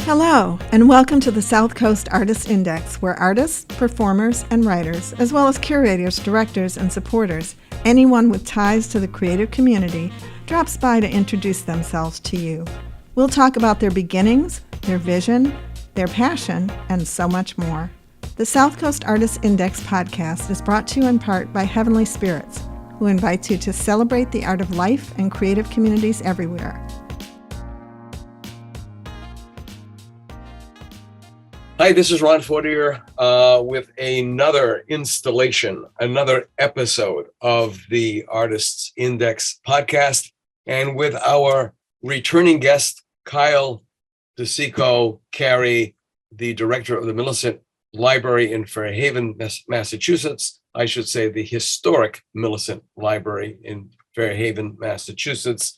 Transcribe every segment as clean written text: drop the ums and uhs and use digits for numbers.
Hello, and welcome to the South Coast Artist Index, where artists, performers, and writers, as well as curators, directors, and supporters, anyone with ties to the creative community, drops by to introduce themselves to you. We'll talk about their beginnings, their vision, their passion, and so much more. The South Coast Artist Index podcast is brought to you in part by Heavenly Spirits, who invites you to celebrate the art of life and creative communities everywhere. Hi, this is Ron Fortier with another installation, another episode of the Artists Index podcast, and with our returning guest, Kyle DeCicco-Carey, the director of the Millicent Library in Fairhaven, Massachusetts. I should say the historic Millicent Library in Fairhaven, Massachusetts,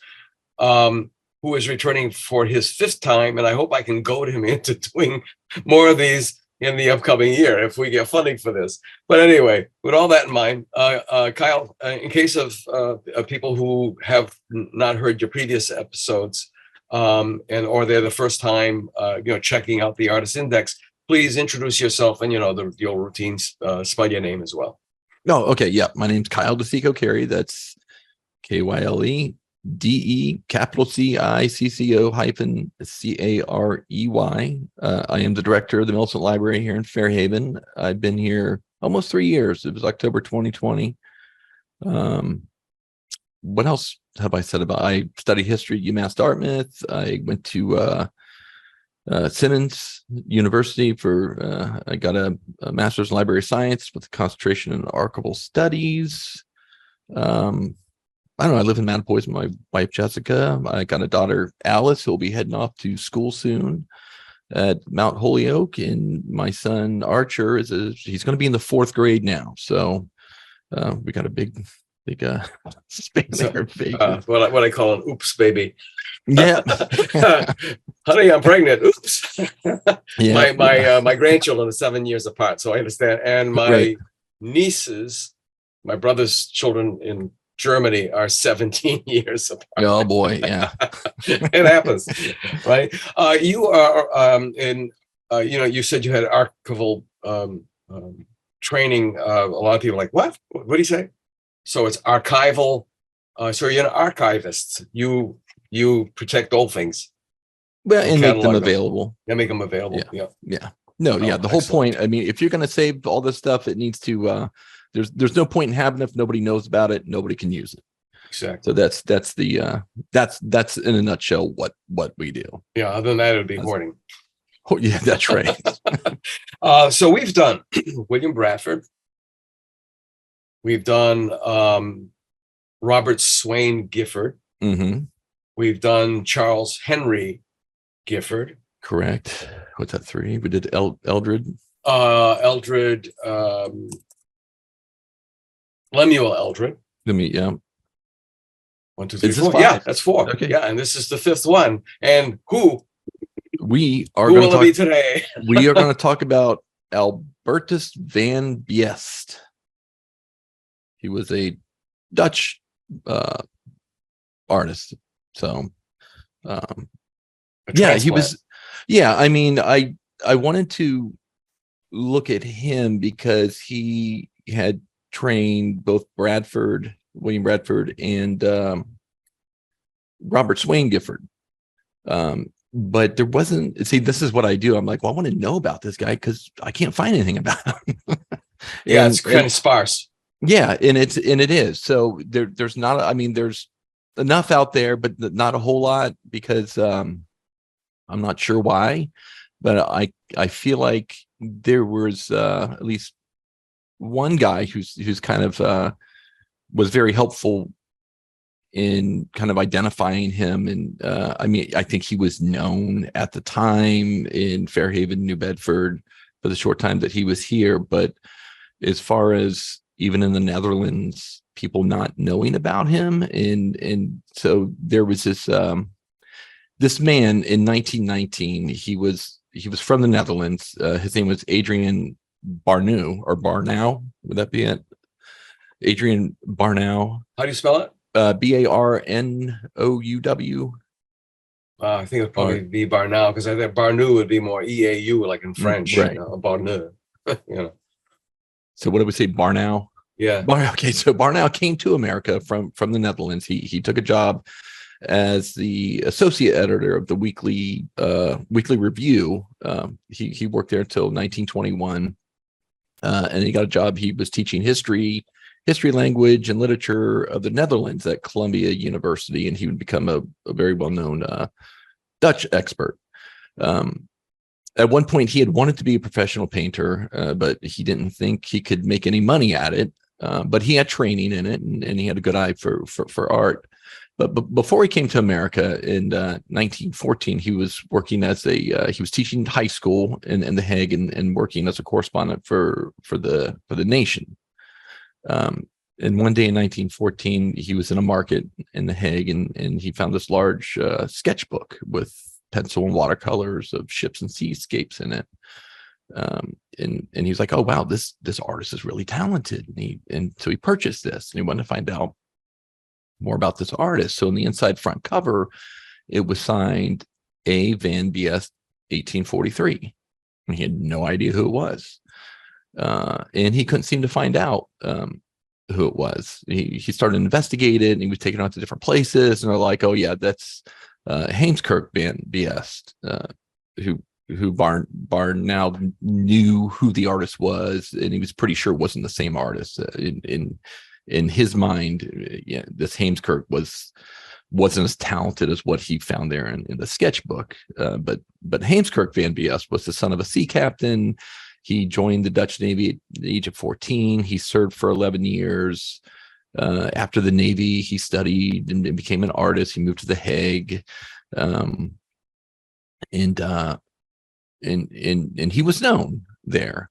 who is returning for his fifth time, and I hope I can goad him into doing more of these in the upcoming year if we get funding for this. But anyway, with all that in mind, Kyle, in case of people who have not heard your previous episodes, or they're the first time, checking out the Artist Index, please introduce yourself and the old routines. Spell your name as well. Oh, okay, yeah. My name's Kyle DeCicco-Carey. That's KYLE. DeCicco-Carey. I am the director of the Millicent Library here in Fairhaven. I've been here almost 3 years. It was October 2020. What else have I said about? I studied history at UMass Dartmouth. I went to Simmons University for. I got a master's in library science with a concentration in archival studies. I don't know. I live in Mattapoise with my wife, Jessica. I got a daughter, Alice, who'll be heading off to school soon at Mount Holyoke. And my son, Archer, he's going to be in the fourth grade now. So we got a big span there. What I call an oops baby. Yeah. Honey, I'm pregnant. Oops. Yeah. My grandchildren are 7 years apart, so I understand. And my nieces, my brother's children in Germany, are 17 years apart. Oh boy, yeah. It happens, right? You are you said you had archival training. A lot of people are like, what do you say? So it's archival. So you're an archivist. You protect old things. Well, and make them available. Yeah, make them available. Yeah. No, yeah. The whole point. I mean, if you're going to save all this stuff, it needs to. There's no point in having it if nobody knows about it. Nobody can use it. Exactly. So that's in a nutshell what we do. Yeah. Other than that, it would be hoarding. Oh, yeah, that's right. So we've done William Bradford. We've done Robert Swain Gifford. Mm-hmm. We've done Charles Henry Gifford. Correct. What's that? 3? We did Eldred. Eldred. Lemuel Eldred. Yeah. 1, 2, 3, 4. Yeah, that's 4. Okay. Yeah, and this is the 5th one. And who will it be today? We are going to talk about Albertus van Beest. He was a Dutch artist. So, he was. Yeah, I mean, I wanted to look at him because he had trained both William Bradford, and Robert Swain Gifford. But there wasn't. See, this is what I do. I'm like, well, I want to know about this guy because I can't find anything about him. It's kind of sparse. Yeah, and it is. So there's not. I mean, there's enough out there, but not a whole lot because I'm not sure why, but I feel like there was at least one guy who's kind of was very helpful in kind of identifying him. And I mean, I think he was known at the time in Fairhaven, New Bedford, for the short time that he was here. But as far as even in the Netherlands, people not knowing about him, and so there was this this man in 1919. He was from the Netherlands. His name was Adrian Barnau, or Barnau. Would that be it? Adrian Barnau. How do you spell it? Barnouw. I think it would probably be Barnau, because I think Barnu would be more EAU, like in French, right. Barneu. You know, So what did we say? Barnau? yeah. Okay, so Barnau came to America from the Netherlands. He took a job as the associate editor of the Weekly Review. He worked there until 1921, and he got a job. He was teaching history, language, and literature of the Netherlands at Columbia University, and he would become a very well-known Dutch expert. At one point, he had wanted to be a professional painter, but he didn't think he could make any money at it. But he had training in it, and he had a good eye for art. But before he came to America in 1914, he was working as he was teaching high school in The Hague and working as a correspondent for the Nation. And one day in 1914, he was in a market in The Hague, and he found this large sketchbook with pencil and watercolors of ships and seascapes in it. And he was like, "Oh wow, this artist is really talented." And so he purchased this, and he wanted to find out more about this artist. So in the inside front cover, it was signed A. Van Beest, 1843. And he had no idea who it was, and he couldn't seem to find out who it was. He started investigating, and he was taken out to different places, and they're like, "Oh yeah, that's Heemskerk Van Beest," who Barn now knew who the artist was, and he was pretty sure it wasn't the same artist. In his mind, this Heemskerk wasn't as talented as what he found there in the sketchbook. But Heemskerk Van Beest was the son of a sea captain. He joined the Dutch Navy at the age of 14. He served for 11 years. After the Navy, he studied and became an artist. He moved to The Hague, and he was known there.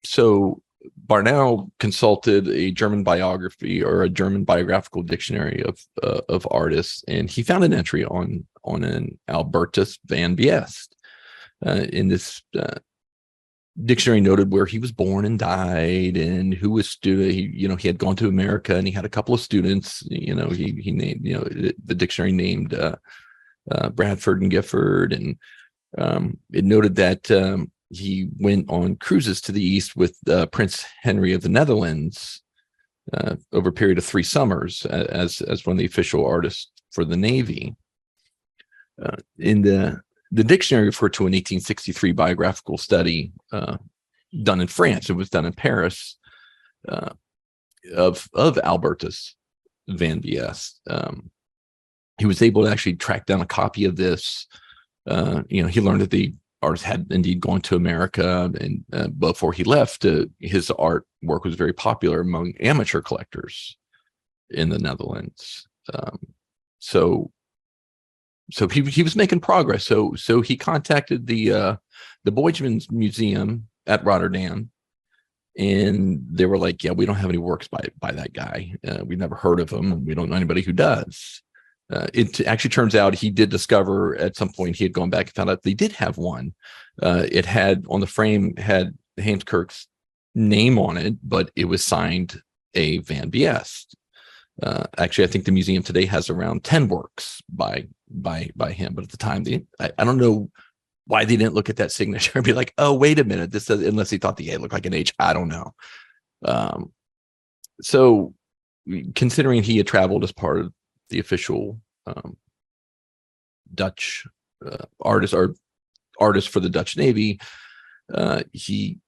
So Barnau consulted a German biography or a German biographical dictionary of artists, and he found an entry on an Albertus van Beest. In this dictionary noted where he was born and died, and who was student. He had gone to America, and he had a couple of students. He named the dictionary named Bradford and Gifford, and it noted that he went on cruises to the east with Prince Henry of the Netherlands over a period of 3 summers as one of the official artists for the Navy. In the dictionary referred to an 1863 biographical study done in France. It was done in Paris of Albertus van Beest. He was able to actually track down a copy of this. He learned that the artist had indeed gone to America, and before he left, his artwork was very popular among amateur collectors in the Netherlands. So he was making progress. So he contacted the Boijmans Museum at Rotterdam, and they were like, "Yeah, we don't have any works by that guy. We've never heard of him, and we don't know anybody who does." It actually turns out he did discover at some point, he had gone back and found out they did have one. It had on the frame had Heemskerk's name on it, but it was signed A. Van Beest. Actually, I think the museum today has around 10 works by him, but at the time, I don't know why they didn't look at that signature and be like, "Oh, wait a minute, this does," unless he thought the A looked like an H. I don't know. So, considering he had traveled as part of the official Dutch artist for the Dutch Navy, he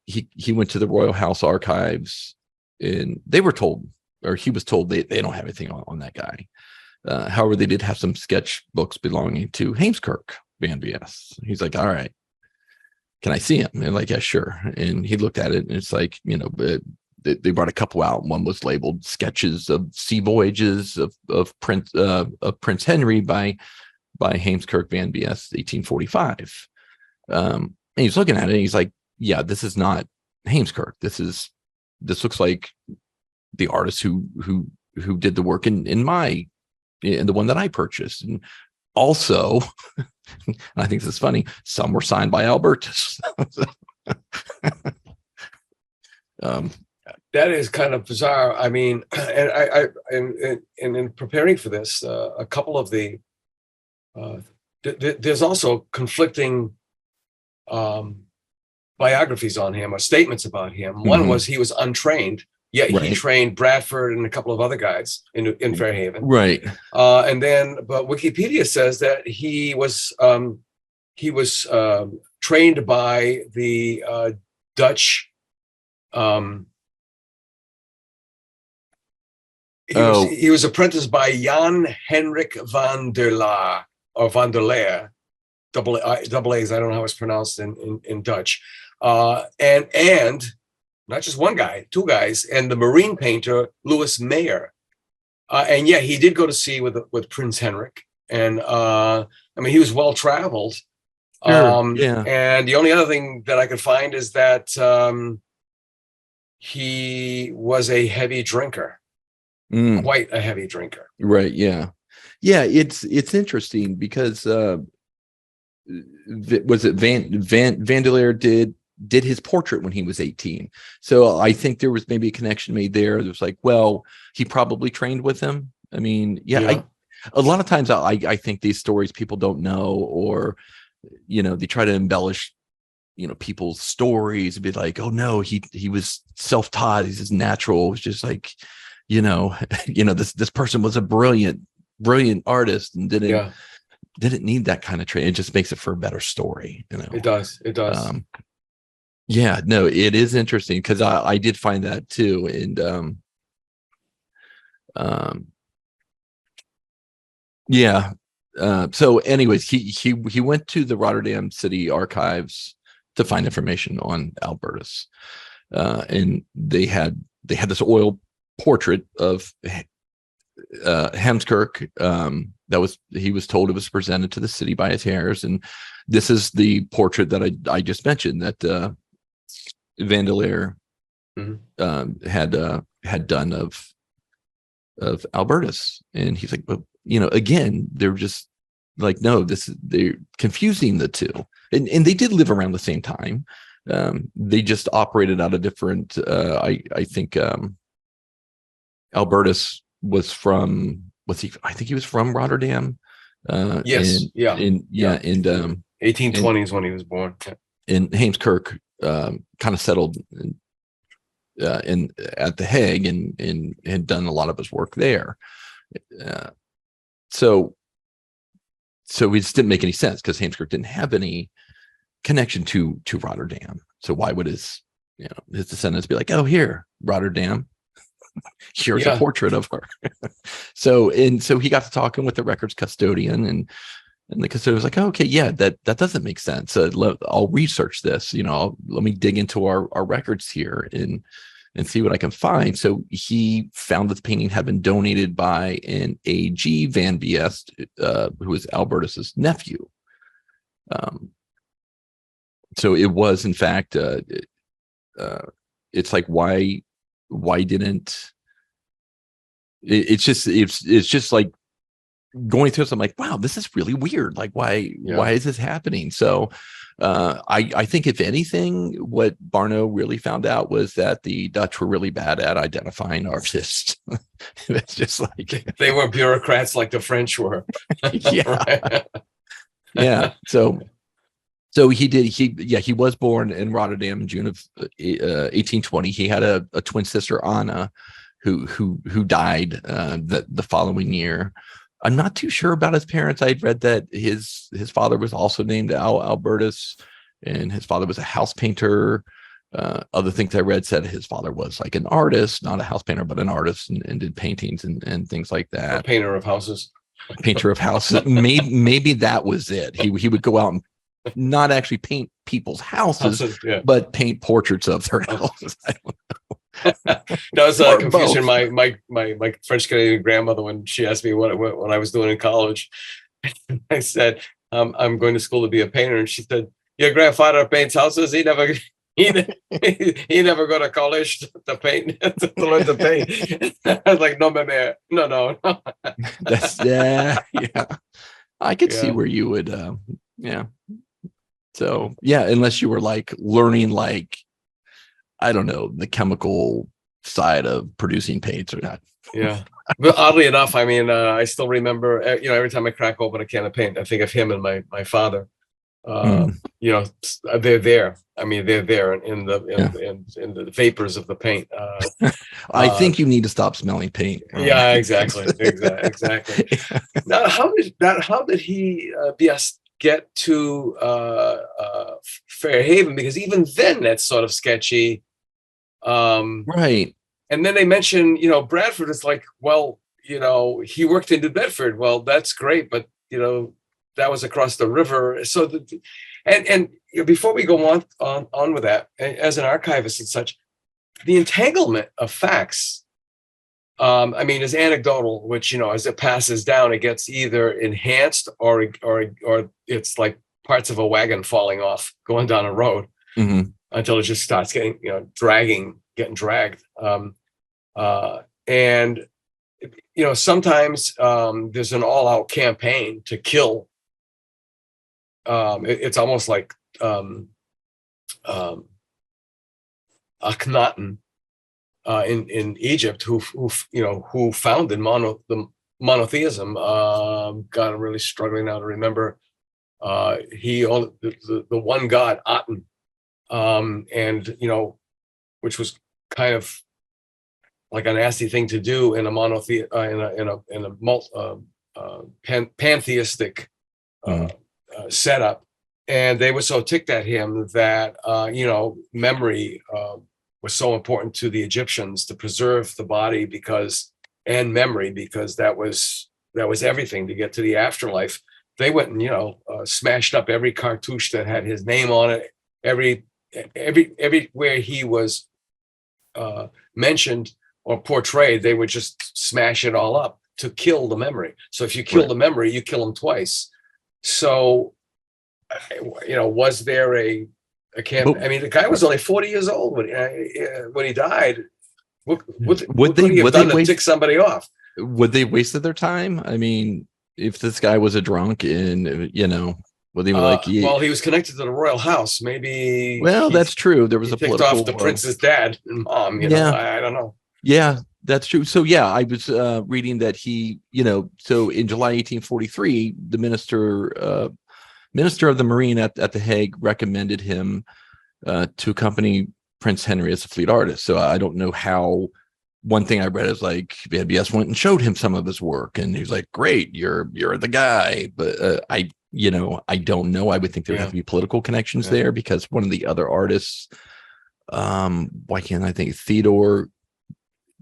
went to the Royal House Archives, and they were told, or he was told, they don't have anything on that guy. However, they did have some sketchbooks belonging to Heemskerk Van Beest. He's like, "All right, can I see him?" And like, "Yeah, sure." And he looked at it, and it's like, they brought a couple out. One was labeled "Sketches of Sea Voyages of Prince Henry" by Heemskerk Van Beest, 1845. And he's looking at it, and he's like, "Yeah, this is not Heemskerk. This looks like the artist who did the work in the one that I purchased." And also, I think this is funny, some were signed by Albertus. That is kind of bizarre. I mean, and in preparing for this, a couple of the there's also conflicting biographies on him or statements about him. One was he was untrained, yet he trained Bradford and a couple of other guys in Fairhaven. Right. But Wikipedia says that he was trained by the Dutch. He was apprenticed by Jan Henrik van der Laar or van der Leer, double A's. I don't know how it's pronounced in Dutch. And not just one guy, two guys, and the marine painter Louis Mayer. And yeah, he did go to sea with Prince Henrik, and I mean, he was well traveled. Sure, yeah. And the only other thing that I could find is that he was a heavy drinker, quite a heavy drinker. Right. Yeah. Yeah. It's interesting because was it Van der Leer did his portrait when he was 18. So I think there was maybe a connection made there. It was like, well, he probably trained with him. I mean, a lot of times I think these stories people don't know, or, they try to embellish, people's stories and be like, oh no, he was self-taught. He's just natural. It's just like, this person was a brilliant artist and didn't need that kind of training. It just makes it for a better story. It does. Yeah, no, it is interesting because I did find that too. And so anyways, he went to the Rotterdam City Archives to find information on Albertus. And they had this oil portrait of Heemskerk he was told it was presented to the city by his heirs, and this is the portrait that I just mentioned that Van der Leer had done of Albertus. And he's like, but again, they're just like, no, they're confusing the two, and they did live around the same time. They just operated out of different I think Albertus was from, I think he was from Rotterdam. Yes. And 1820s when he was born. And Heemskerk kind of settled at The Hague and had done a lot of his work there. So it just didn't make any sense because Heemskerk didn't have any connection to Rotterdam. So why would his descendants be like, oh, here, Rotterdam, here's a portrait of her. So he got to talking with the records custodian, and the custodian was like, oh, okay, yeah, that doesn't make sense. I'll research this. Let me dig into our records here and see what I can find. So he found that the painting had been donated by an A.G. van Beest, who was Albertus's nephew. So it was, in fact, it's like, why didn't it's just like going through this. I'm like, wow, this is really weird. Like, why is this happening? So I think if anything, what Barno really found out was that the Dutch were really bad at identifying artists. It's just like they were bureaucrats like the French were. Yeah. So he was born in Rotterdam in June of 1820. He had a twin sister, Anna, who died the following year. I'm not too sure about his parents. I'd read that his father was also named Albertus, and his father was a house painter. Other things I read said his father was like an artist, not a house painter, but an artist, and did paintings and things like that. A painter of houses. Painter of houses. Maybe that was it. He would go out and not actually paint people's houses, but paint portraits of their houses. I don't know. That was a confusion. My French Canadian grandmother, when she asked me what I was doing in college, I said, I'm going to school to be a painter, and she said, your grandfather paints houses. He never go to college to paint to learn to paint. I was like, no, no. That's I could see where you would So unless you were like learning, like, I don't know, the chemical side of producing paints or not. Yeah. But oddly enough, I mean, I still remember, every time I crack open a can of paint, I think of him and my father. Mm, They're there. I mean, they're there in the yeah. in the vapors of the paint. I Uh, think you need to stop smelling paint. yeah, exactly. Now, how did he BS get to Fairhaven? Because even then, that's sort of sketchy. Right. And then they mention, Bradford is like, well, he worked in New Bedford. Well, that's great, but that was across the river. So, and before we go on with that, as an archivist and such, the entanglement of facts, I mean, is anecdotal, which as it passes down, it gets either enhanced or it's like parts of a wagon falling off going down a road Mhm. until it just starts getting getting dragged. And sometimes there's an all-out campaign to kill. It's almost like Akhenaten in Egypt, who founded the monotheism. God, I'm really struggling now to remember. He only the one God, Aten, and which was kind of like a nasty thing to do in a pantheistic Mhm. setup. And they were so ticked at him that memory was so important to the Egyptians, to preserve the body and memory, because that was everything to get to the afterlife. They went and smashed up every cartouche that had his name on it. Everywhere he was mentioned or portrayed, they would just smash it all up to kill the memory. So if you kill Right. the memory, you kill them twice. So, was there a camp? But I mean, the guy was only 40 years old when he died. What would could they he have would they done to tick waste somebody off? would they wasted their time? I mean, if this guy was a drunk and would they be like, yeah, Well, he was connected to the royal house. Maybe well, that's true. There was he a ticked off the political prince's dad and mom. yeah, I don't know. yeah, that's true. So yeah, I was reading that he, so in July 1843, the minister of the Marine at the Hague recommended him to accompany Prince Henry as a fleet artist. So I don't know how. One thing I read is like BS went and showed him some of his work, and he was like, "Great, you're the guy." But I don't know. I would think there'd have Yeah. to be political connections Yeah. there, because one of the other artists, why can't I think? Theodore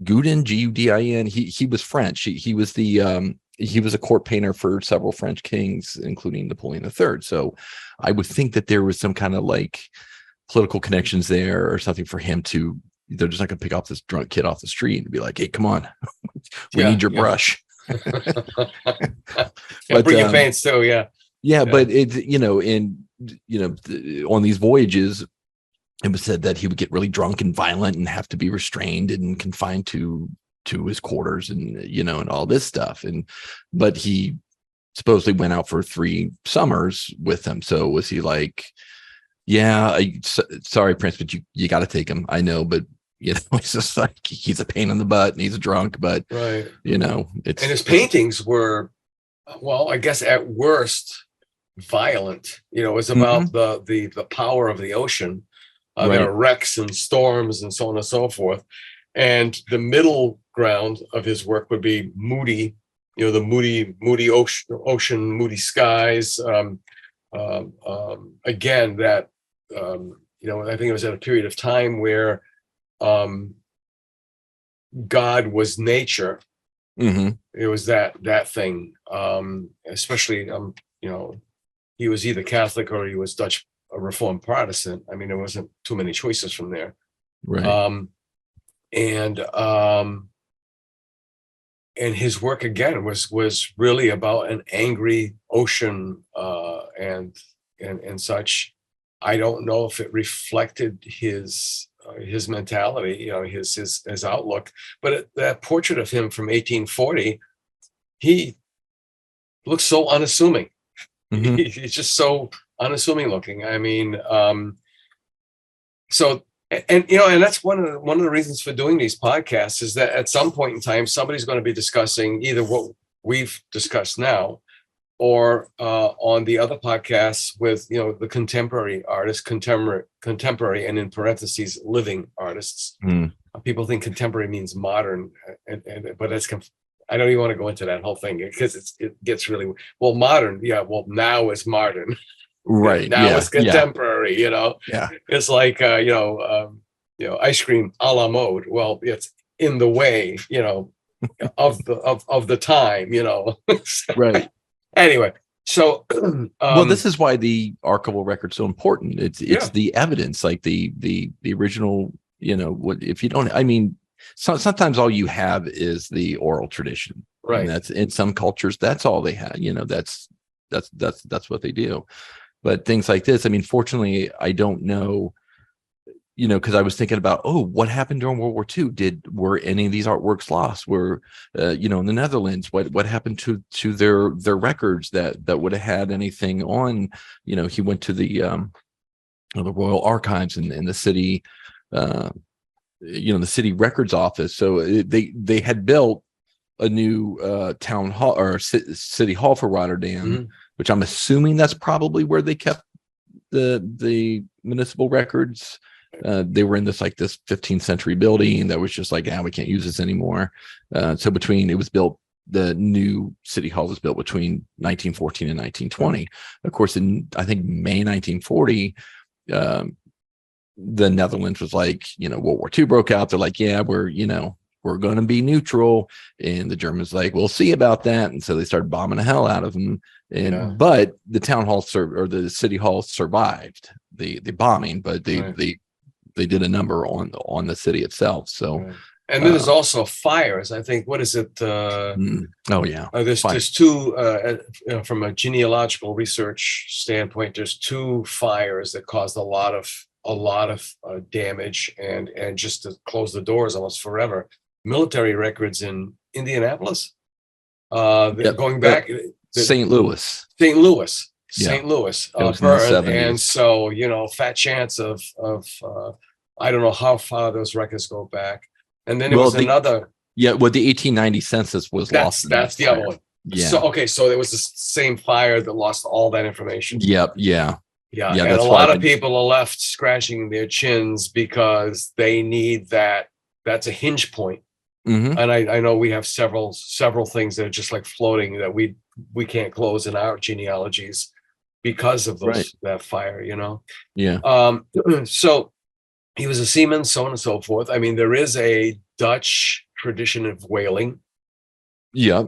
Gudin, Gudin. He was French. He was he was a court painter for several French kings, including Napoleon III. So I would think that there was some kind of like political connections there or something for him to. They're just not going to pick off this drunk kid off the street and be like, "Hey, come on, we need your brush." Yeah, But bring your paints too. Yeah. yeah, but it's on these voyages, it was said that he would get really drunk and violent and have to be restrained and confined to his quarters, and and all this stuff. But he supposedly went out for 3 summers with them. So was he like, yeah, sorry, Prince, but you got to take him. I know, but it's just like he's a pain in the butt and he's a drunk, but Right. it's, and his paintings were, well, I guess at worst, violent. It was about the power of the ocean. Right. There are wrecks and storms and so on and so forth. And the middle ground of his work would be moody, the moody ocean, moody skies. Again, that I think it was at a period of time where God was nature. It was that thing, especially he was either Catholic or he was Dutch, a Reformed Protestant. I mean, there wasn't too many choices from there. Right. And his work again was really about an angry ocean and such. I don't know if it reflected his mentality, his outlook. But that portrait of him from 1840, he looks so unassuming. He's just so unassuming looking. I mean, so And you know, and that's one of the reasons for doing these podcasts is that at some point in time, somebody's going to be discussing either what we've discussed now, or on the other podcasts with, you know, the contemporary artists, contemporary, and in parentheses, living artists. People think contemporary means modern, but that's I don't even want to go into that whole thing because it gets really well modern. Yeah, well now is modern. Right. Now it's contemporary, you know. Yeah. It's like ice cream a la mode. Well, it's in the way, you know, of the time, you know. Right. Anyway, so well, this is why the archival record's so important. It's the evidence, like the original, you know, what if you don't, I mean, sometimes all you have is the oral tradition. Right. And that's in some cultures, that's all they have, you know, that's what they do. But things like this, I mean, fortunately, I don't know, you know, because I was thinking about, what happened during World War II? Were any of these artworks lost? Were, you know, in the Netherlands, what happened to their records that would have had anything on? You know, he went to the Royal Archives in the city, you know, the city records office. So they had built a new town hall or city hall for Rotterdam, which I'm assuming that's probably where they kept the municipal records. They were in this 15th century building that was just like, we can't use this anymore. So the new city hall was built between 1914 and 1920. Of course, in I think May 1940, the Netherlands was like, you know, World War II broke out. They're like, we're going to be neutral. And the Germans like, we'll see about that. And so they started bombing the hell out of them. But the town hall or the city hall survived the bombing, but they did a number on the city itself. So, and then there's also fires. I think, what is it? There's two, from a genealogical research standpoint, there's two fires that caused a lot of damage and just to close the doors almost forever. Military records in Indianapolis, going back St. Louis, burned, and so, you know, fat chance of I don't know how far those records go back. And then another. Yeah, well, the 1890 census was lost. That's the other one. Yeah. So there was the same fire that lost all that information. Yep. Yeah. And a lot of people are left scratching their chins because they need that. That's a hinge point. And I know we have several things that are just like floating that we can't close in our genealogies because of that fire, you know? Yeah. So he was a seaman, so on and so forth. I mean, there is a Dutch tradition of whaling. Yeah.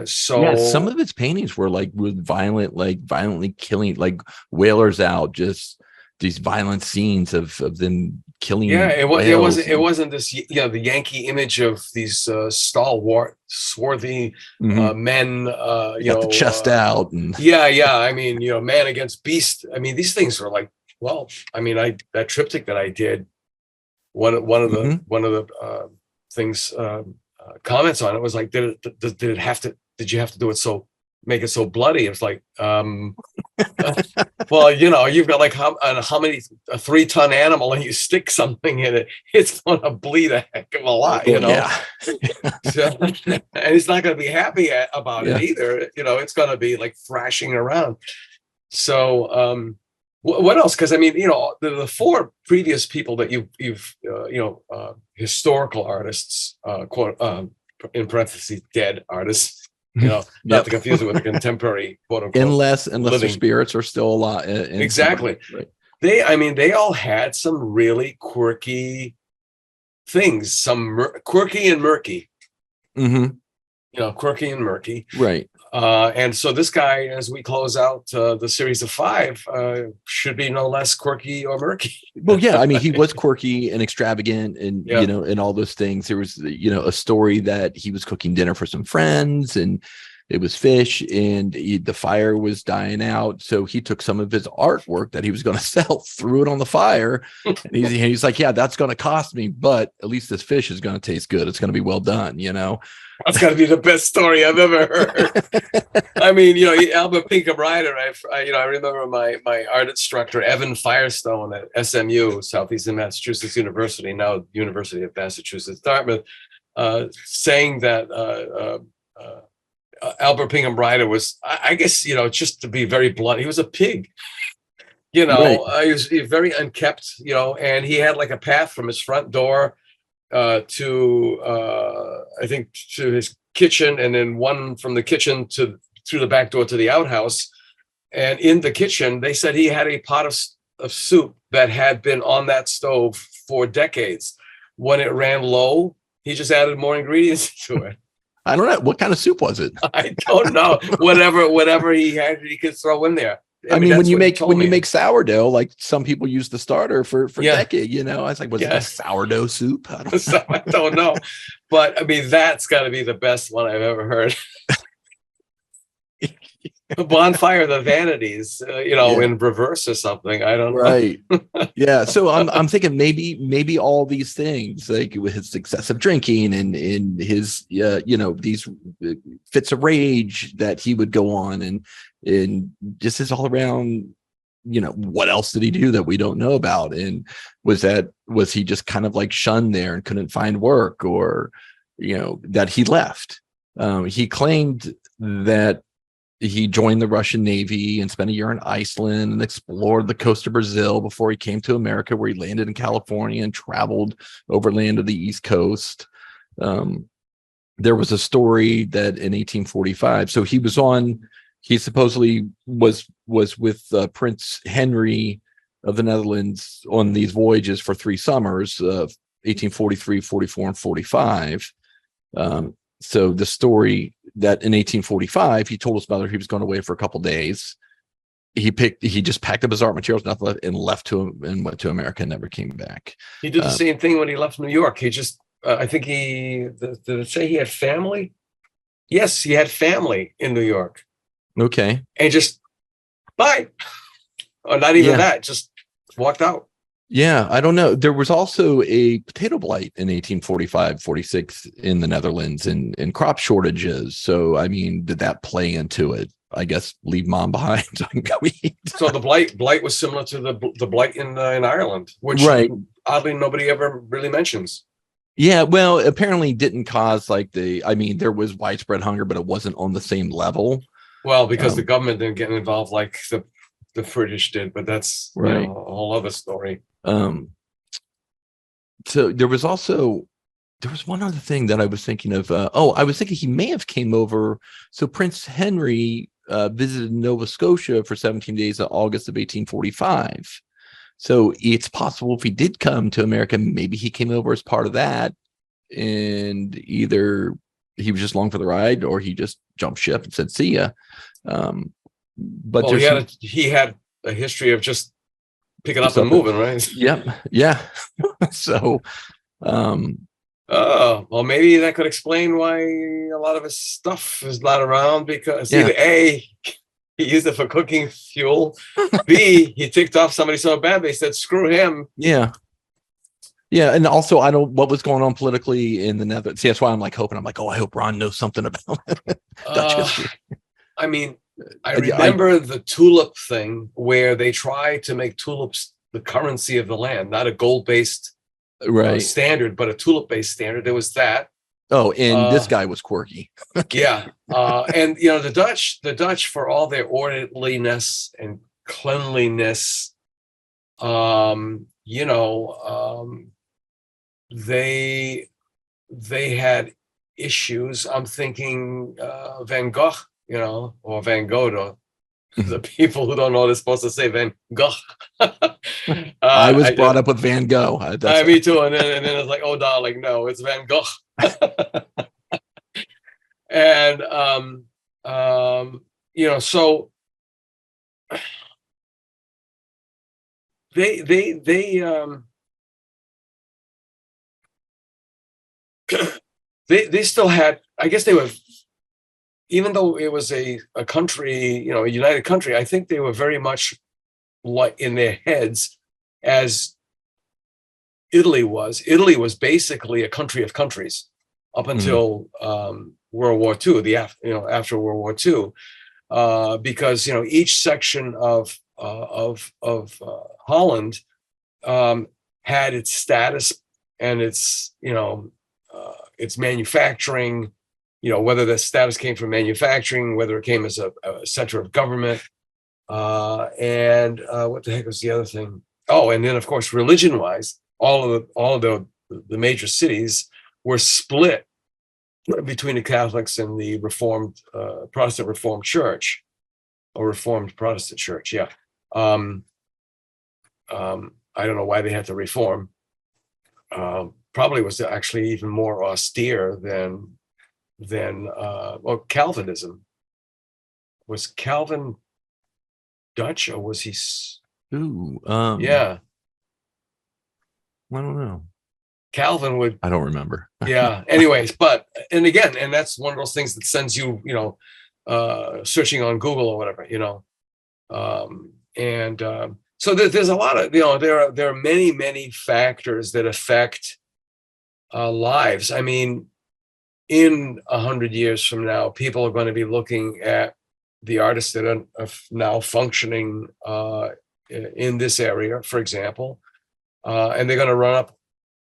Some of its paintings were violently killing, like whalers out, just these violent scenes of them killing. Yeah, it wasn't this, you know, the Yankee image of these stalwart, swarthy men, the chest out. And I mean, you know, man against beast. I mean, these things were like, well, I mean, that triptych that I did, one of the things comments on it was like, did you have to do it so, make it so bloody? It's like, well, you know, you've got like how many, a 3-ton animal, and you stick something in it, it's gonna bleed a heck of a lot, you know. Yeah. And it's not gonna be happy about it either, you know. It's gonna be like thrashing around. So what else? Because I mean, you know, the 4 previous people that you've historical artists, quote, in parentheses, dead artists, you know, not to confuse it with a contemporary, quote unquote, unless their spirits are still alive. Exactly. Right. They all had some really quirky things, some quirky and murky. You know, quirky and murky. Right. And so this guy, as we close out the series of 5, should be no less quirky or murky. Well, yeah, I mean, he was quirky and extravagant, and you know, and all those things. There was, you know, a story that he was cooking dinner for some friends, and it was fish, and the fire was dying out. So he took some of his artwork that he was going to sell, threw it on the fire, and he's like, yeah, that's going to cost me, but at least this fish is going to taste good. It's going to be well done, you know. That's got to be the best story I've ever heard. I mean, you know, Albert Pinkham Ryder. I remember my art instructor Evan Firestone at SMU, Southeastern Massachusetts University, now University of Massachusetts Dartmouth, saying that Albert Pinkham Ryder was, I guess, you know, just to be very blunt, he was a pig. You know, Right. he was very unkept. You know, and he had like a path from his front door to I think to his kitchen, and then one from the kitchen to through the back door to the outhouse. And in the kitchen, they said he had a pot of soup that had been on that stove for decades. When it ran low, he just added more ingredients to it. I don't know, what kind of soup was it? I don't know. Whatever he had, he could throw in there. I mean, when you make me. sourdough, like some people use the starter for Yeah. decade, you know. I was like, was it a sourdough soup? I don't So I don't know, but I mean, that's got to be the best one I've ever heard. Bonfire of the Vanities, you know, Yeah. in reverse or something. I don't know. Right. Yeah. So I'm thinking maybe all these things, like with his excessive drinking and in his you know, these fits of rage that he would go on, and just his all around, you know, what else did he do that we don't know about? And was he just kind of like shunned there and couldn't find work, or, you know, that he left? He claimed that he joined the Russian Navy and spent a year in Iceland and explored the coast of Brazil before he came to America, where he landed in California and traveled overland to the East Coast. There was a story that in 1845, so he supposedly was with Prince Henry of the Netherlands on these voyages for 3 summers of 1843, 44, and 45. So the story that in 1845, he told his mother he was going away for a couple days. He just packed up his art materials, nothing left, and left and went to America and never came back. He did the same thing when he left New York. He just, I think did it say he had family? Yes, he had family in New York. Okay. And just bye. Or not even that, just walked out. Yeah, I don't know. There was also a potato blight in 1845, 46 in the Netherlands, and crop shortages. So, I mean, did that play into it? I guess leave mom behind and go eat. So the blight was similar to the blight in Ireland, which oddly nobody ever really mentions. Yeah, well, apparently didn't cause there was widespread hunger, but it wasn't on the same level. Well, because the government didn't get involved like the British did, but that's right. You know, a whole other story. So there was one other thing that I was thinking of. I was thinking he may have came over. So Prince Henry visited Nova Scotia for 17 days in August of 1845. So it's possible if he did come to America, maybe he came over as part of that, and either he was just along for the ride or he just jumped ship and said, see ya. But he had a history of just picking up and moving, right? Yep. Yeah. So, well, maybe that could explain why a lot of his stuff is not around, because either A, he used it for cooking fuel, B, he ticked off somebody so bad they said, screw him. Yeah. Yeah. And also, I don't what was going on politically in the Netherlands. See, that's why I'm like hoping. I'm like, I hope Ron knows something about Dutch history. I mean, I remember the tulip thing where they tried to make tulips the currency of the land, not a gold-based standard, but a tulip-based standard. There was that. Oh, and this guy was quirky. Yeah. And, you know, the Dutch, for all their orderliness and cleanliness, you know, they had issues. I'm thinking Van Gogh, you know, or Van Gogh. The people who don't know, they're supposed to say Van Gogh. I was brought up with Van Gogh. Me too. And then it's like, oh, darling, no, it's Van Gogh. And you know, so they still had, I guess they were even though it was a country, a united country, I think they were very much like in their heads as Italy was. Italy was basically a country of countries up until World War II, after World War II, because each section of Holland had its status and its manufacturing. Whether the status came from manufacturing, whether it came as a center of government, and what the heck was the other thing? Oh, and then of course, religion-wise, all of the major cities were split between the Catholics and the Reformed Protestant Reformed Church, or Reformed Protestant Church. Yeah, I don't know why they had to reform. Probably was actually even more austere than Calvinism. Was Calvin Dutch, or was he? Yeah, I don't know. Calvin would. I don't remember. Yeah. Anyways, and that's one of those things that sends you, searching on Google or whatever, so there's a lot of, there are many factors that affect lives. I mean, in 100 years from now, people are going to be looking at the artists that are now functioning in this area, for example, and they're going to run up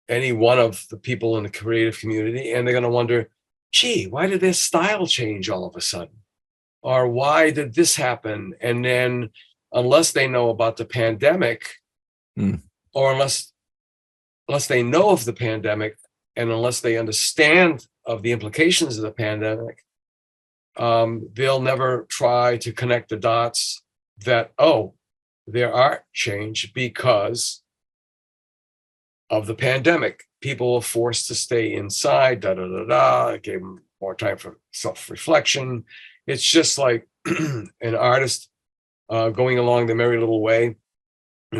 any one of the people in the creative community, and they're going to wonder, gee, why did their style change all of a sudden? Or why did this happen? And then unless they know about the pandemic, or unless they know of the pandemic, and unless they understand of the implications of the pandemic, they'll never try to connect the dots that, their art changed because of the pandemic. People were forced to stay inside, It gave them more time for self-reflection. It's just like an artist going along the merry little way,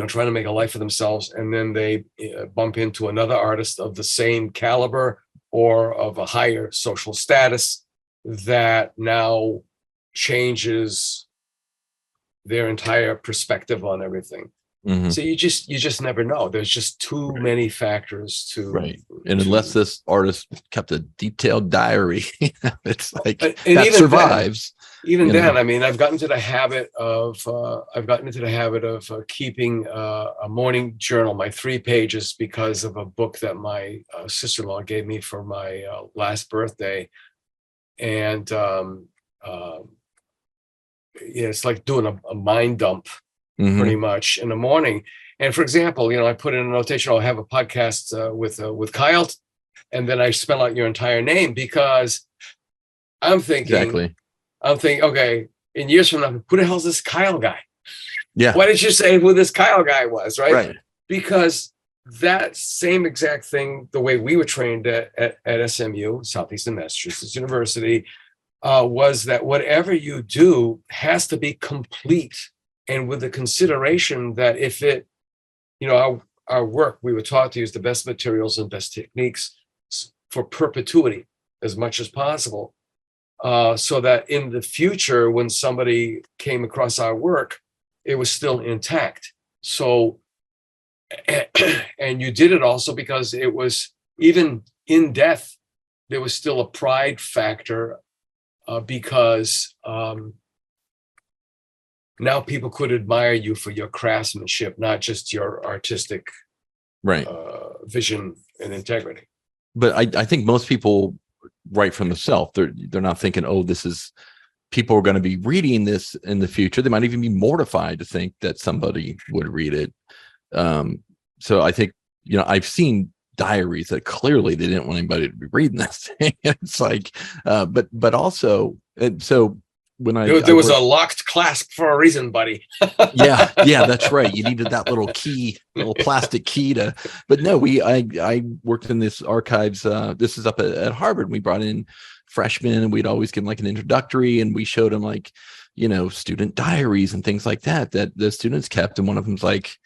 trying to make a life for themselves, and then they bump into another artist of the same caliber or of a higher social status that now changes their entire perspective on everything. So you just never know. There's just too many factors to. Right. And unless this artist kept a detailed diary, it's like and that even survives. Even then, I mean, I've gotten into the habit of keeping a morning journal, my 3 pages, because of a book that my sister-in-law gave me for my last birthday. And it's like doing a mind dump pretty much in the morning. And for example, I put in a notation, I'll have a podcast with Kyle, and then I spell out your entire name, because I'm thinking, okay, in years from now, who the hell is this Kyle guy? Yeah. Why did you say who this Kyle guy was, right? Right. Because that same exact thing, the way we were trained at SMU, Southeastern Massachusetts University, was that whatever you do has to be complete, and with the consideration that if it, our work, we were taught to use the best materials and best techniques for perpetuity as much as possible, so that in the future, when somebody came across our work, it was still intact. So, and you did it also because it was, even in death, there was still a pride factor, because now people could admire you for your craftsmanship, not just your artistic vision and integrity. But I think most people, right from the self, they're not thinking, this is, people are going to be reading this in the future. They might even be mortified to think that somebody would read it. So I think, I've seen diaries that clearly they didn't want anybody to be reading this thing. It's like, but also, so when there was a locked clasp for a reason, buddy. yeah, that's right. You needed that little key, little plastic key but no, I worked in this archives. This is up at Harvard. We brought in freshmen, and we'd always give them like an introductory, and we showed them like, student diaries and things like that the students kept. And one of them's like,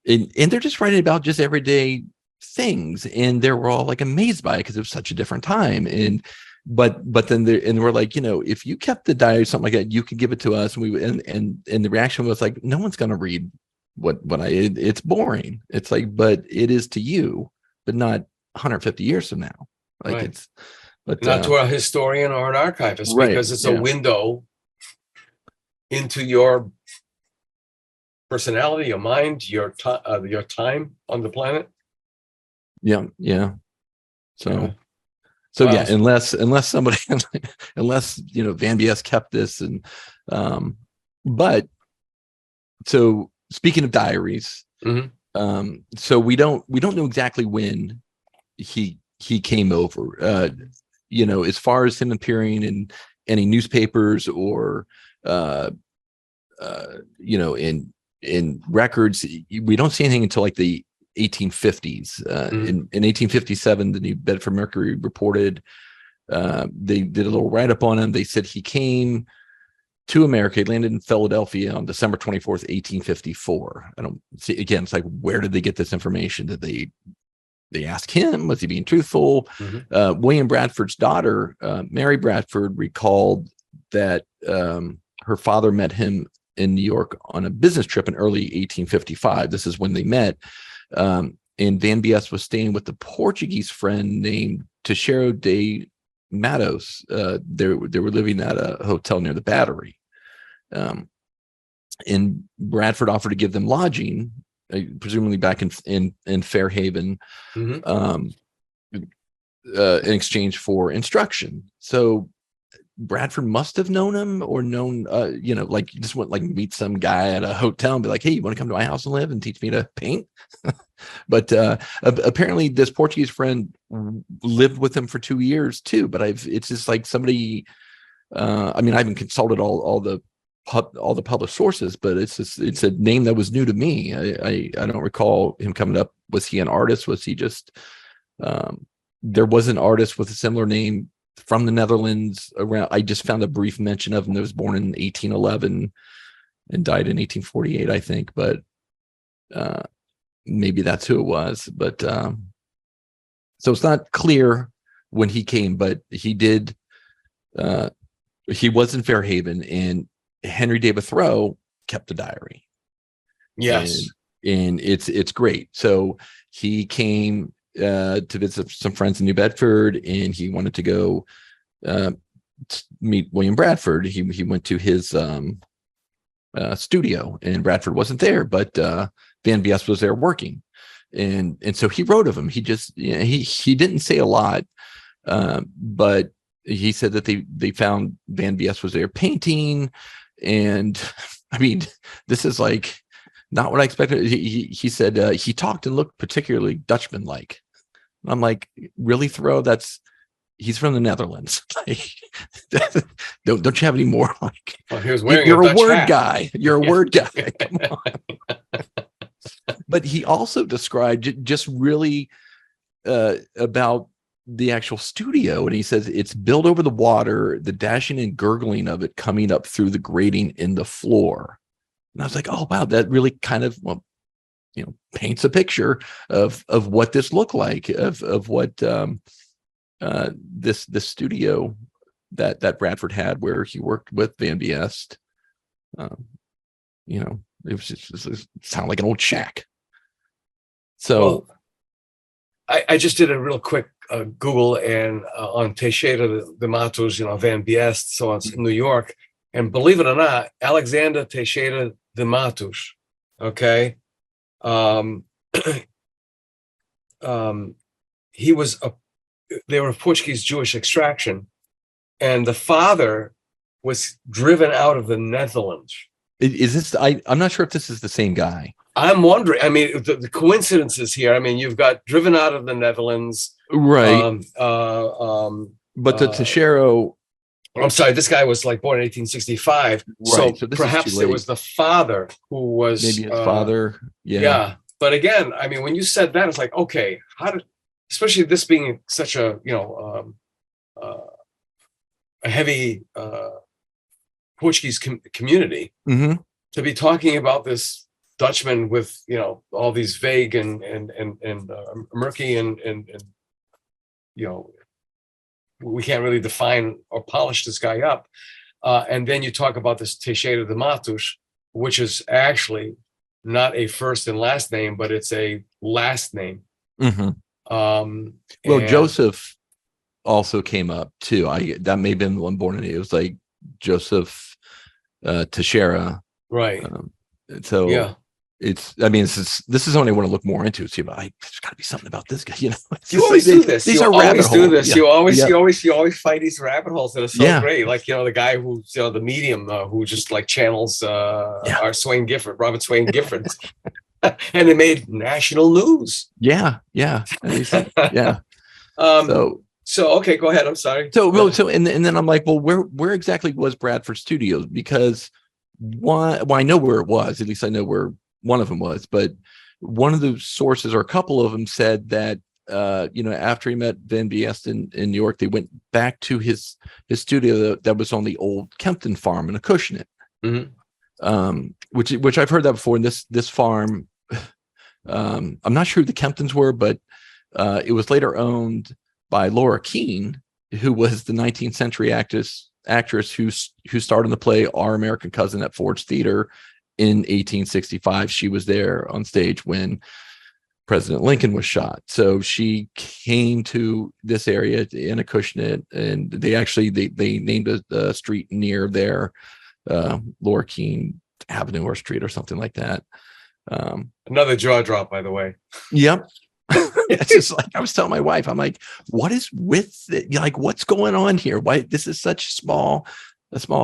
and they're just writing about just everyday things, and they were all like amazed by it because it was such a different time. And but then we're like, if you kept the diary, something like that, you could give it to us. And the reaction was like, no one's going to read it's boring. It's like, but it is to you, but not 150 years from now. Like right. but not to a historian or an archivist, right, because it's a window into your personality, your mind, your time on the planet. Yeah. So Wow. yeah, unless somebody, unless Van Beest kept this, and but so speaking of diaries, so we don't know exactly when he came over. As far as him appearing in any newspapers or in records, we don't see anything until like the 1850s. In 1857, the New Bedford Mercury reported, they did a little write-up on him. They said he came to America. He landed in Philadelphia on December 24th, 1854. I don't see, again, it's like, where did they get this information? Did they ask him? Was he being truthful? William Bradford's daughter, Mary Bradford, recalled that her father met him in New York on a business trip in early 1855. This is when they met. And Van Beest was staying with a Portuguese friend named Teixeira de Matos. They were living at a hotel near the Battery. And Bradford offered to give them lodging, presumably back in Fairhaven, in exchange for instruction. So Bradford must have known him, or known, like, you just went like meet some guy at a hotel and be like, hey, you want to come to my house and live and teach me to paint? But apparently this Portuguese friend lived with him for 2 years too. But it's just like somebody, I haven't consulted all the published sources, but it's a name that was new to me. I don't recall him coming up. Was he an artist? Was he just, there was an artist with a similar name from the Netherlands around. I just found a brief mention of him that was born in 1811 and died in 1848, I think, but maybe that's who it was. But so it's not clear when he came, but he did, he was in Fairhaven, and Henry David Thoreau kept the diary. Yes. And it's great. So he came to visit some friends in New Bedford, and he wanted to go meet William Bradford. He went to his studio, and Bradford wasn't there, but Van Beest was there working, and so he wrote of him. He just, he didn't say a lot, but he said that they found Van Beest was there painting, and this is like not what I expected. He said he talked and looked particularly Dutchman-like. I'm like, really, Thoreau? He's from the Netherlands. Don't you have any more? Like, well, he was wearing you're a word hat. guy. You're a word guy. Come on. But he also described just really about the actual studio, and he says it's built over the water, the dashing and gurgling of it coming up through the grating in the floor. And I was like, oh wow, that really kind of, paints a picture of what this looked like, of what this studio that Bradford had, where he worked with Van Beest. It was just sound like an old shack. So I just did a real quick Google, and on Teixeira de Matos, Van Beest, so it's New York, and believe it or not, Alexander Teixeira de Matos, okay, they were of Portuguese Jewish extraction, and the father was driven out of the Netherlands. Is this? I'm not sure if this is the same guy. I'm wondering. The coincidences here. You've got driven out of the Netherlands, right? But the Teixeira. I'm sorry, this guy was like born in 1865. Right. So perhaps it was the father who was maybe his father. Yeah. Yeah. But again, when you said that, it's like, okay, especially this being such a heavy Portuguese community, to be talking about this Dutchman with all these vague and murky and we can't really define or polish this guy up. And then you talk about this Teixeira de Matos, which is actually not a first and last name, but it's a last name. Mm-hmm. Well, Joseph also came up too. That may have been one born in it. It was like Joseph Teixeira. Right. So yeah. This is something I want to look more into. See, but there's got to be something about this guy. You always do this. These you are always do this. Yeah. You always find these rabbit holes that are so great. Like the guy who's the medium who just like channels our Swain Gifford, Robert Swain Gifford, and they made national news. Yeah. So okay, go ahead. I'm sorry. And then I'm like, well, where exactly was Bradford Studios? Because I know where it was. At least I know where one of them was, but one of the sources or a couple of them said that after he met Van Beest in New York, they went back to his studio that was on the old Kempton farm in Acushnet. Mm-hmm. Which I've heard that before. And this farm, I'm not sure who the Kemptons were, but it was later owned by Laura Keene, who was the 19th century actress who starred in the play Our American Cousin at Ford's Theater in 1865. She was there on stage when President Lincoln was shot. So she came to this area in Acushnet, and they named a street near there, Laura Keene Avenue or Street or something like that. Another jaw drop, by the way. Yep. It's just like I was telling my wife, I'm like, what is with it? Like, what's going on here? Why this is such a small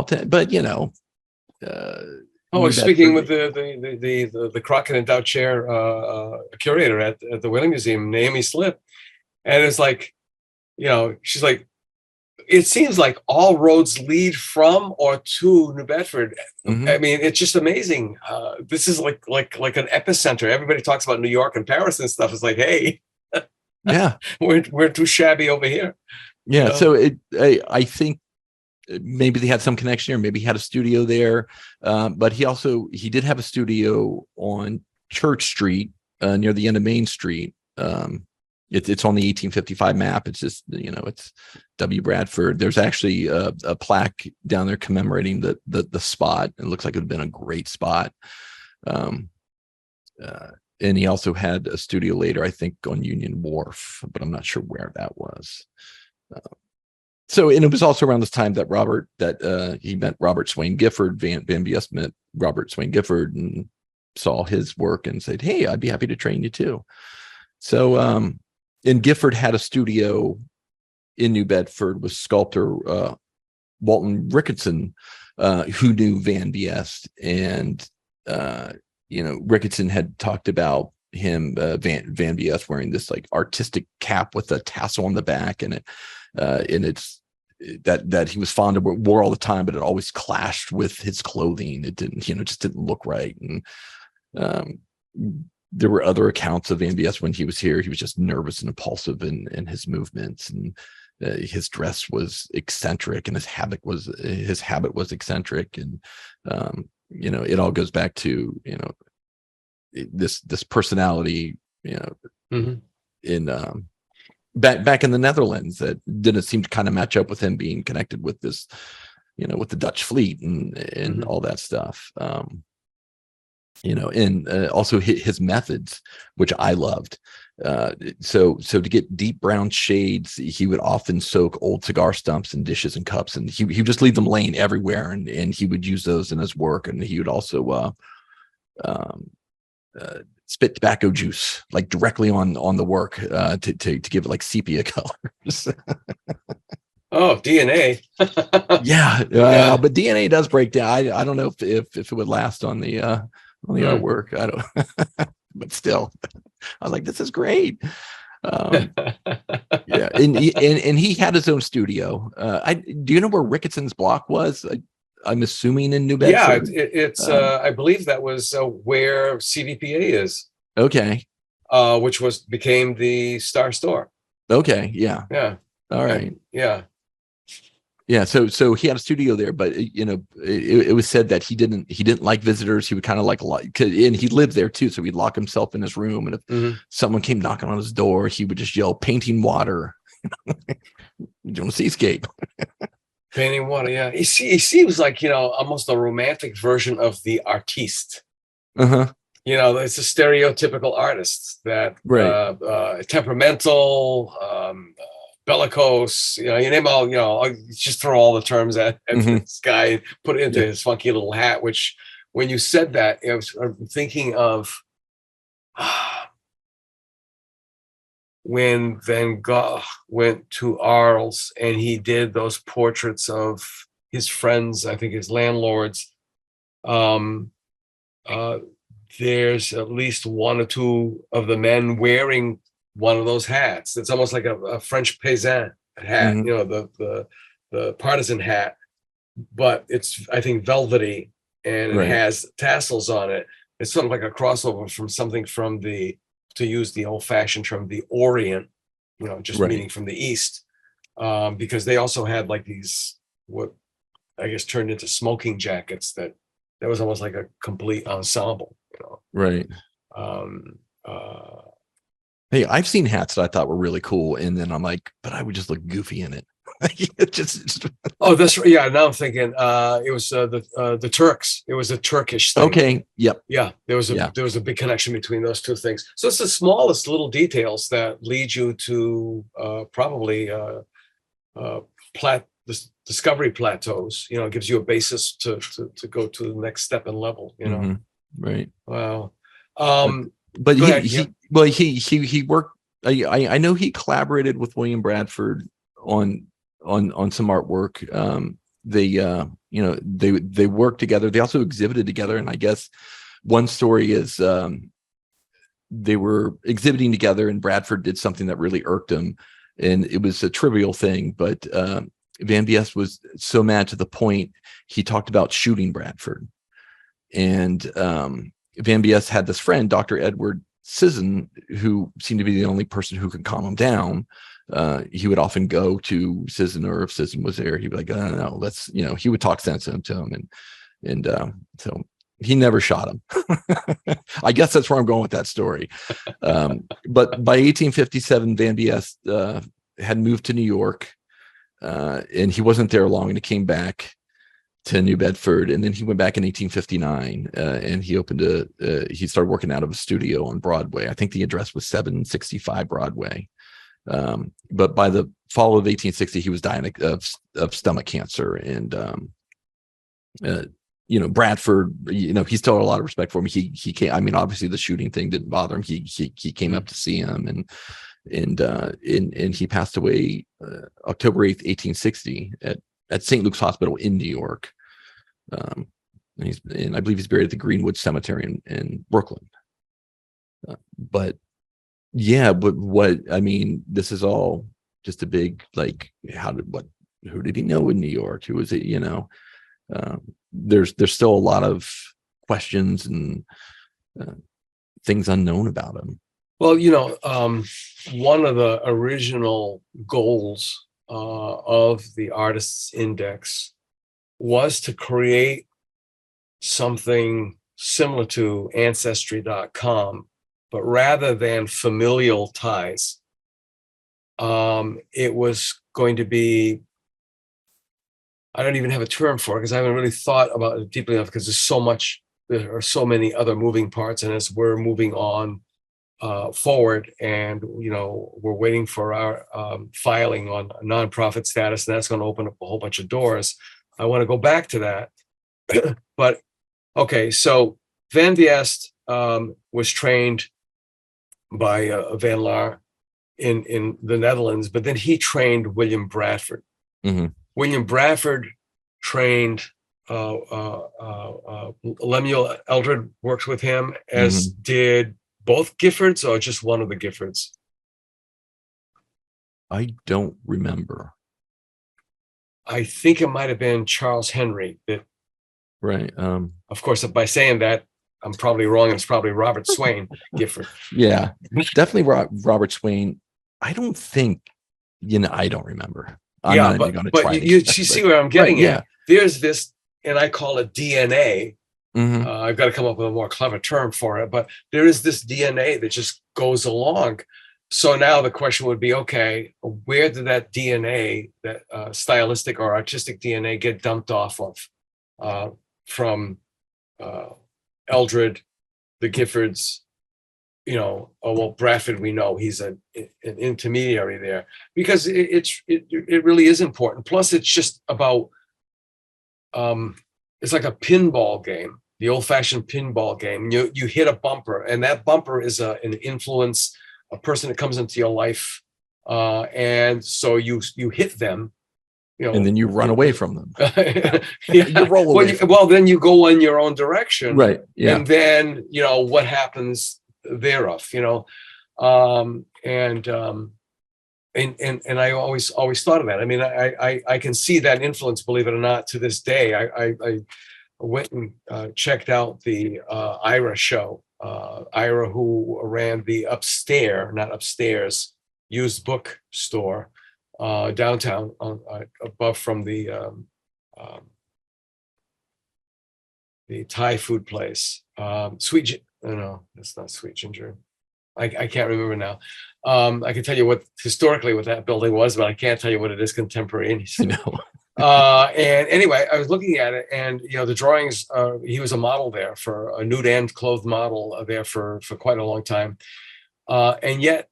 tent? But speaking with the Crockett Endowed Chair curator at the Whaling Museum, Naomi Slip, and it's like, she's like, it seems like all roads lead from or to New Bedford. Mm-hmm. I mean, it's just amazing. This is like an epicenter. Everybody talks about New York and Paris and stuff. It's like, hey, yeah, we're too shabby over here. Yeah. So I think maybe they had some connection here. Maybe he had a studio there, but he did have a studio on Church Street near the end of Main Street. It's on the 1855 map. It's just, it's W. Bradford. There's actually a plaque down there commemorating the spot. It looks like it would have been a great spot. And he also had a studio later, I think, on Union Wharf, but I'm not sure where that was. And it was also around this time that he met Robert Swain Gifford. Van Beest met Robert Swain Gifford and saw his work and said, "Hey, I'd be happy to train you too." So, and Gifford had a studio in New Bedford with sculptor Walton Ricketson, who knew Van Beest, and Ricketson had talked about him, Van Beest, wearing this like artistic cap with a tassel on the back, and it's that he was fond of, wore all the time, but it always clashed with his clothing. It didn't, just didn't look right. And there were other accounts of Van Beest when he was here. He was just nervous and impulsive in his movements, and his dress was eccentric, and his habit was eccentric. And it all goes back to this personality, mm-hmm. in back in the Netherlands that didn't seem to kind of match up with him being connected with this, with the Dutch fleet and mm-hmm. all that stuff. And also his methods, which I loved. So to get deep brown shades, he would often soak old cigar stumps in dishes and cups, and he would just leave them laying everywhere, and he would use those in his work. And he would also spit tobacco juice like directly on the work to give it like sepia colors. Oh, DNA. Yeah, but DNA does break down. I don't know if it would last on the artwork. I don't, but still, I was like, this is great. Yeah, and he had his own studio. Do you know where Ricketson's block was? I'm assuming in New Bedford. Yeah, it's I believe that was where CVPA is. Okay. Which became the Star Store. Okay. Yeah. Yeah. All right. Yeah. Yeah. So he had a studio there, but it was said that he didn't like visitors. He would kind of like, and he lived there too. So he'd lock himself in his room. And if mm-hmm. someone came knocking on his door, he would just yell, "Painting water." You don't seascape. Painting water, yeah. He seems like, almost a romantic version of the artiste. Uh-huh. It's a stereotypical artist that temperamental, bellicose, you name all, just throw all the terms at this guy, put it into his funky little hat, which when you said that, I'm thinking of when Van Gogh went to Arles and he did those portraits of his friends, I think his landlords. There's at least one or two of the men wearing one of those hats. It's almost like a French paysan hat, the partisan hat, but it's, I think, velvety, and it has tassels on it. It's sort of like a crossover from something from to use the old-fashioned term, the Orient, just meaning from the East, because they also had like these, what I guess turned into smoking jackets that was almost like a complete ensemble. Right. Hey, I've seen hats that I thought were really cool, and then I'm like, but I would just look goofy in it. Oh, that's right. Yeah, now I'm thinking it was the Turks. It was a Turkish thing. Okay. Yep. Yeah, there was a big connection between those two things. So it's the smallest little details that lead you to probably discovery plateaus. It gives you a basis to go to the next step and level. Right. Wow. But he worked. I know he collaborated with William Bradford on some artwork. They worked together. They also exhibited together. And I guess one story is they were exhibiting together, and Bradford did something that really irked him, and it was a trivial thing, but Van Beest was so mad to the point he talked about shooting Bradford. And Van Beest had this friend, Dr. Edward Sisson, who seemed to be the only person who could calm him down. He would often go to Sisson, or if Sisson was there, he'd be like, no, let's, he would talk sense into him. And so he never shot him. I guess that's where I'm going with that story. But by 1857, Van Beest had moved to New York, and he wasn't there long, and he came back to New Bedford, and then he went back in 1859, and he opened he started working out of a studio on Broadway. I think the address was 765 Broadway. But by the fall of 1860, he was dying of stomach cancer, and Bradford, he still had a lot of respect for him. He came. I mean, obviously the shooting thing didn't bother him. He came up to see him, and he passed away October 8th, 1860 at St. Luke's Hospital in New York. And I believe he's buried at the Greenwood Cemetery in Brooklyn. But what I mean, this is all just a big, like, who did he know in New York? Who was it? There's still a lot of questions and things unknown about him. Well, one of the original goals of the Artists Index was to create something similar to Ancestry.com, but rather than familial ties, it was going to be, I don't even have a term for it because I haven't really thought about it deeply enough, because there are so many other moving parts, and as we're moving on forward, and we're waiting for our filing on nonprofit status, and that's going to open up a whole bunch of doors. I want to go back to that. But okay, so Van Beest was trained by Van Laar in the Netherlands, but then he trained William Bradford. Mm-hmm. William Bradford trained Lemuel. Eldred worked with him, as did both Giffords, or just one of the Giffords? I don't remember. I think it might have been Charles Henry. Right. Of course, by saying that, I'm probably wrong. It's probably Robert Swain Gifford. Yeah, definitely Robert Swain. I don't think, I don't remember. I'm not even going to try. You see where I'm getting at. There's this, and I call it DNA. Mm-hmm. I've got to come up with a more clever term for it, but there is this DNA that just goes along So now the question would be, okay, where did that DNA, that stylistic or artistic DNA, get dumped off of from Eldred, the Giffords, well, Bradford, we know he's an intermediary there, because it really is important. Plus, it's just about, it's like a pinball game, the old-fashioned pinball game. You hit a bumper, and that bumper is an influence, a person that comes into your life, and so you hit them, and then you run away from them. Yeah. You roll away. Well, then you go in your own direction, Right. Yeah. and then what happens thereof, and I always thought of that. I mean, I can see that influence, believe it or not, to this day. I went and checked out the Ira show. Ira, who ran the not upstairs, used book store downtown, above from the Thai food place. No, that's not Sweet Ginger. I can't remember now. I can tell you historically what that building was, but I can't tell you what it is contemporaneously. No. And anyway, I was looking at it, and the drawings. He was a model there, for a nude and clothed model there for quite a long time, and yet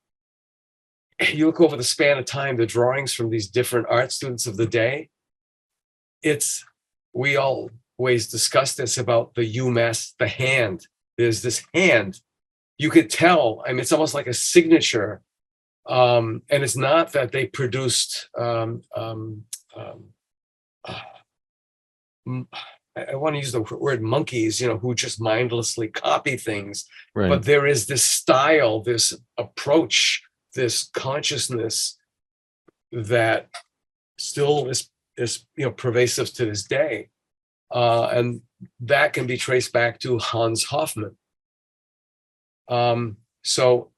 you look over the span of time, the drawings from these different art students of the day. We always discuss this about the UMass, the hand. There's this hand. You could tell. I mean, it's almost like a signature, and it's not that they produced. I want to use the word monkeys, who just mindlessly copy things. Right. But there is this style, this approach, this consciousness that still is pervasive to this day, and that can be traced back to Hans Hofmann. So,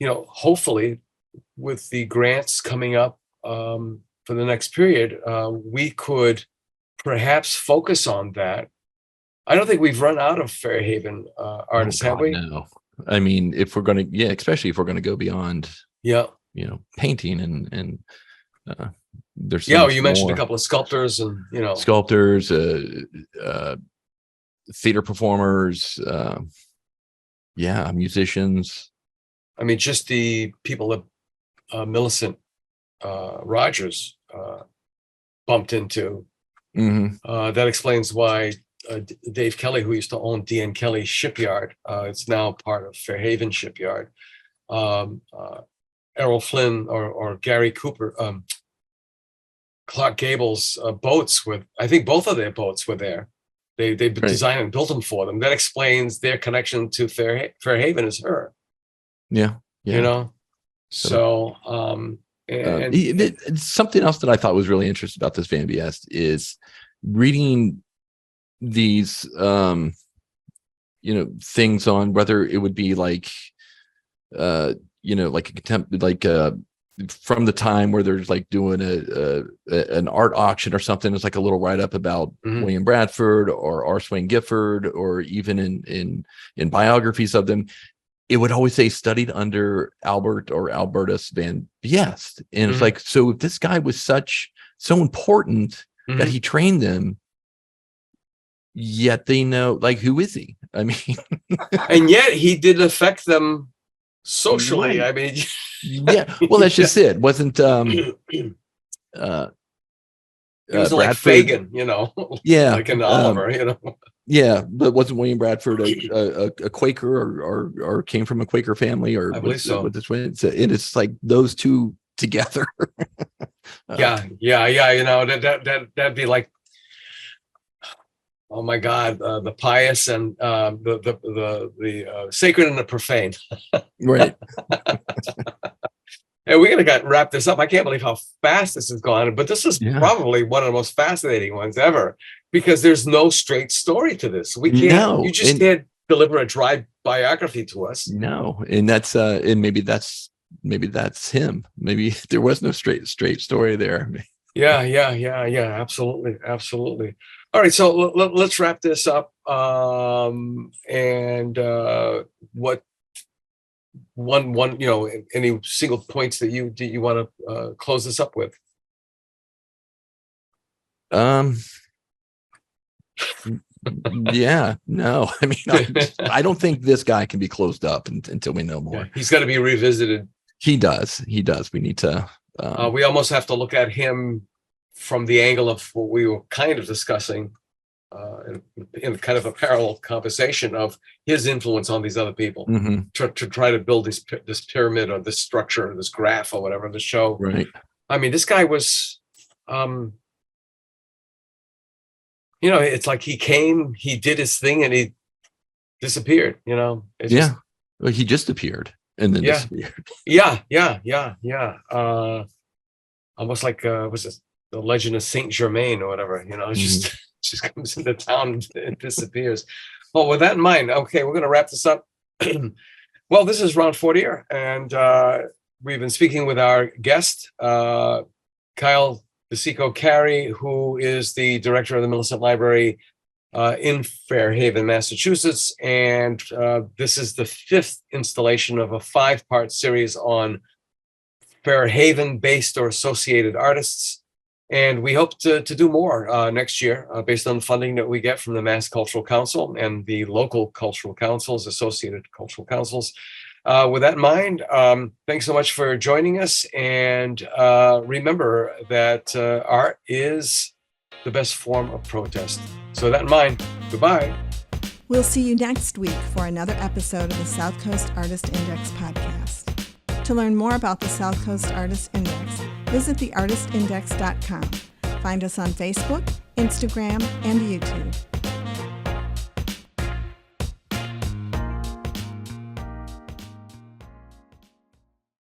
hopefully, with the grants coming up for the next period, we could perhaps focus on that. I don't think we've run out of Fairhaven artists, have we? No. I mean, if we're going to, especially if we're going to go beyond, painting and there's you mentioned a couple of sculptors and sculptors, theater performers, musicians. I mean, just the people that Millicent Rogers bumped into. Mm-hmm. That explains why Dave Kelly, who used to own D.N. Kelly Shipyard, it's now part of Fairhaven Shipyard. Errol Flynn or Gary Cooper, Clark Gable's boats I think both of their boats were there. They designed and built them for them. That explains their connection to Fairhaven is her. Yeah. So, something else that I thought was really interesting about this Van Beest is reading these, things on whether it would be like, like a contempt, like from the time where there's like doing an art auction or something. It's like a little write up about William Bradford or R. Swain Gifford, or even in biographies of them. It would always say studied under Albert or Albertus van Beest. And it's like, so if this guy was so important that he trained them, yet they know, like, who is he? I mean, and yet he did affect them socially. Right. I mean, well, that's just it. Wasn't, it was like Bradford, Fagin, like in Oliver, Yeah, but wasn't William Bradford a Quaker or came from a Quaker family, or I believe so? With this way, it's like those two together. That'd be like, oh my God, the pious and the sacred and the profane. Right. And we're gonna wrap this up. I can't believe how fast this has gone, but this is probably one of the most fascinating ones ever, because there's no straight story to this. We can't. You just can't deliver a dry biography to us. No, and that's and maybe that's him. Maybe there was no straight story there. Yeah. Absolutely. All right, so let's wrap this up. And what one, any single points that you want to close this up with? Yeah, no, I mean, I don't think this guy can be closed up until we know more. Yeah, he's got to be revisited. He does. We need to. We almost have to look at him from the angle of what we were kind of discussing in kind of a parallel conversation of his influence on these other people to try to build this pyramid or this structure, or this graph or whatever, the show. Right. I mean, this guy was, it's like he came, he did his thing, and he disappeared. Well, he just appeared and then disappeared. Yeah. Almost like was it the Legend of Saint Germain or whatever? Just comes into town and disappears. Well, with that in mind, okay, we're going to wrap this up. Well, this is Round 40, and we've been speaking with our guest, Kyle DeCicco-Carey, who is the director of the Millicent Library in Fairhaven, Massachusetts. And this is the 5th installation of a 5-part series on Fairhaven-based or associated artists. And we hope to do more next year based on the funding that we get from the Mass Cultural Council and the local cultural councils, associated cultural councils. With that in mind, thanks so much for joining us. And remember that art is the best form of protest. So with that in mind, goodbye. We'll see you next week for another episode of the South Coast Artist Index podcast. To learn more about the South Coast Artist Index, visit theartistindex.com. Find us on Facebook, Instagram, and YouTube.